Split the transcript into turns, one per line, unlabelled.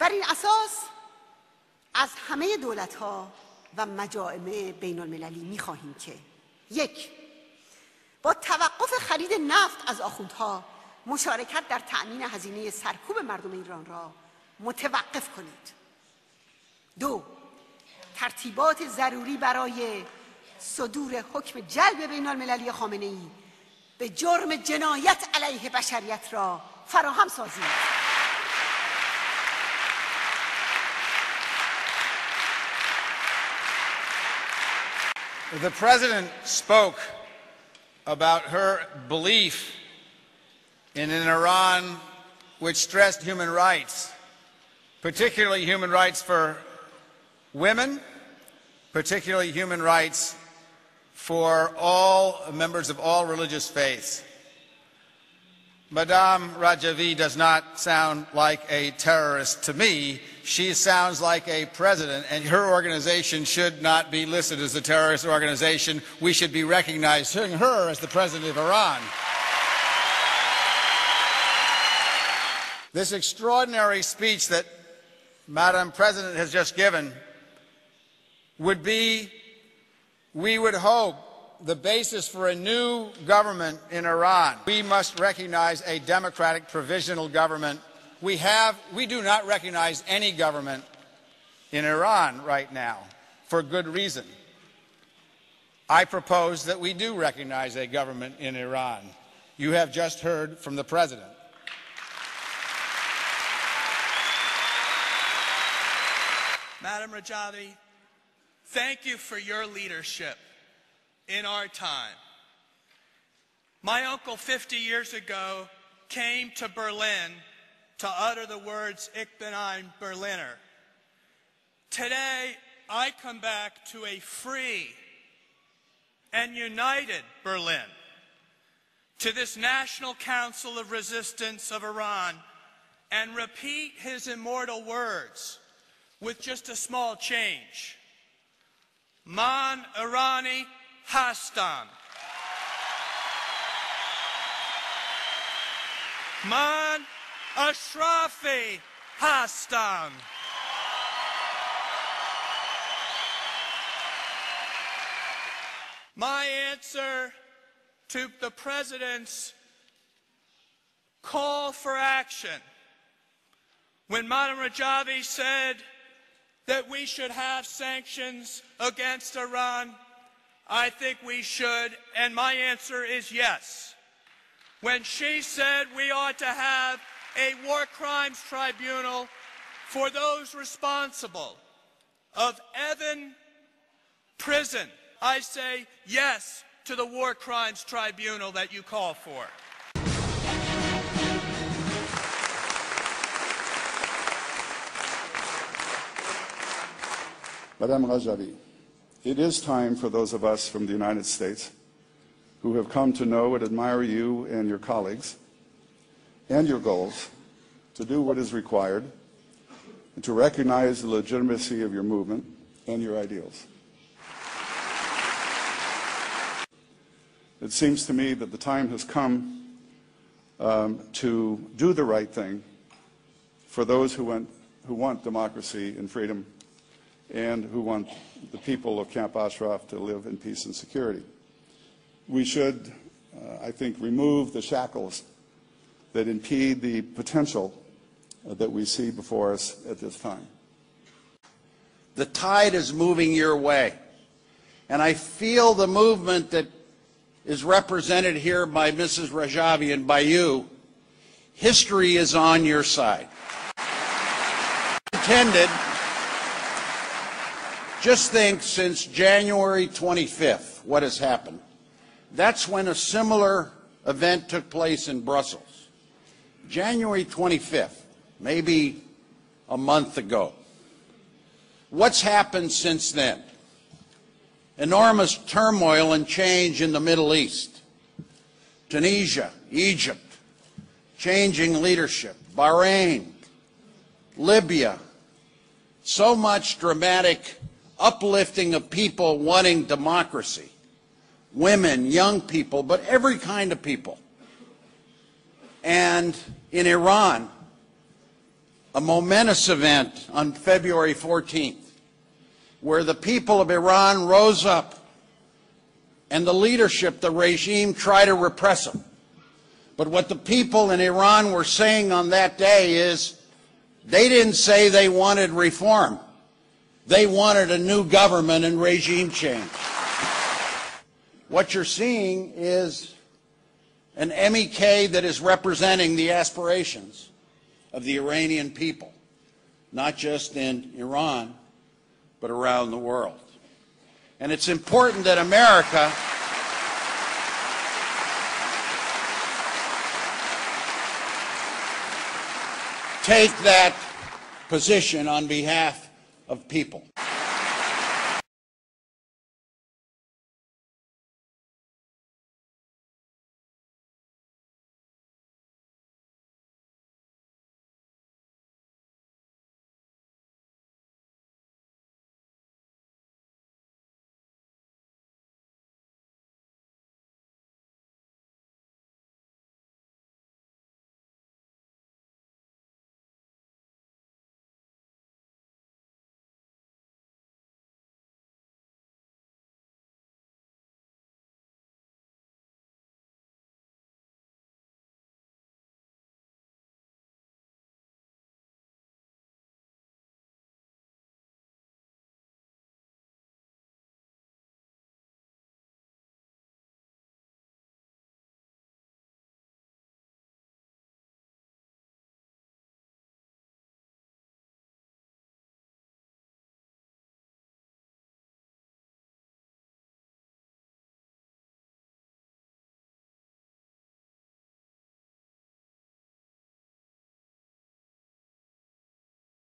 بر این اساس از همه دولت‌ها و مجامع بین المللی می‌خواهیم که 1. با توقف خرید نفت از آخوندها مشارکت در تأمین هزینه سرکوب مردم ایران را متوقف کنید. 2. ترتیبات ضروری برای صدور حکم جلب بین المللی خامنه‌ای به جرم جنایت علیه بشریت را فراهم سازید.
The President spoke about her belief in an Iran which stressed human rights, particularly human rights for women, particularly human rights for all members of all religious faiths. Madame Rajavi does not sound like a terrorist to me. She sounds like a president, and her organization should not be listed as a terrorist organization. We should be recognizing her as the president of Iran. This extraordinary speech that Madam President has just given would be, we would hope, the basis for a new government in Iran. We must recognize a democratic provisional government. We do not recognize any government in Iran right now for good reason. I propose that we do recognize a government in Iran. You have just heard from the President.
Madam Rajavi, thank you for your leadership in our time. My uncle 50 years ago came to Berlin to utter the words Ich bin ein Berliner. Today, I come back to a free and united Berlin, to this National Council of Resistance of Iran, and repeat his immortal words with just a small change. Man Irani Hastan. Man Ashrafi Hastan. My answer to the President's call for action when Madam Rajavi said that we should have sanctions against Iran, I think we should, and my answer is yes. When she said we ought to have a war crimes tribunal for those responsible of Evan prison, I say yes to the war crimes tribunal that you call for.
Madame Rajavi, it is time for those of us from the United States who have come to know and admire you and your colleagues and your goals to do what is required and to recognize the legitimacy of your movement and your ideals. It seems to me that the time has come to do the right thing for those who want democracy and freedom and who want the people of Camp Ashraf to live in peace and security. We should, I think, remove the shackles that impede the potential that we see before us at this time.
The tide is moving your way, and I feel the movement that is represented here by Mrs. Rajavi and by you. History is on your side. Intended. Just think, since January 25th, what has happened? That's when a similar event took place in Brussels. January 25th, maybe a month ago. What's happened since then? Enormous turmoil and change in the Middle East. Tunisia, Egypt, changing leadership. Bahrain, Libya. So much dramatic uplifting of people wanting democracy. Women, young people, but every kind of people. And in Iran, a momentous event on February 14th, where the people of Iran rose up and the leadership, the regime, tried to repress them. But what the people in Iran were saying on that day is they didn't say they wanted reform. They wanted a new government and regime change. What you're seeing is an MEK that is representing the aspirations of the Iranian people, not just in Iran, but around the world. And it's important that America take that position on behalf of people.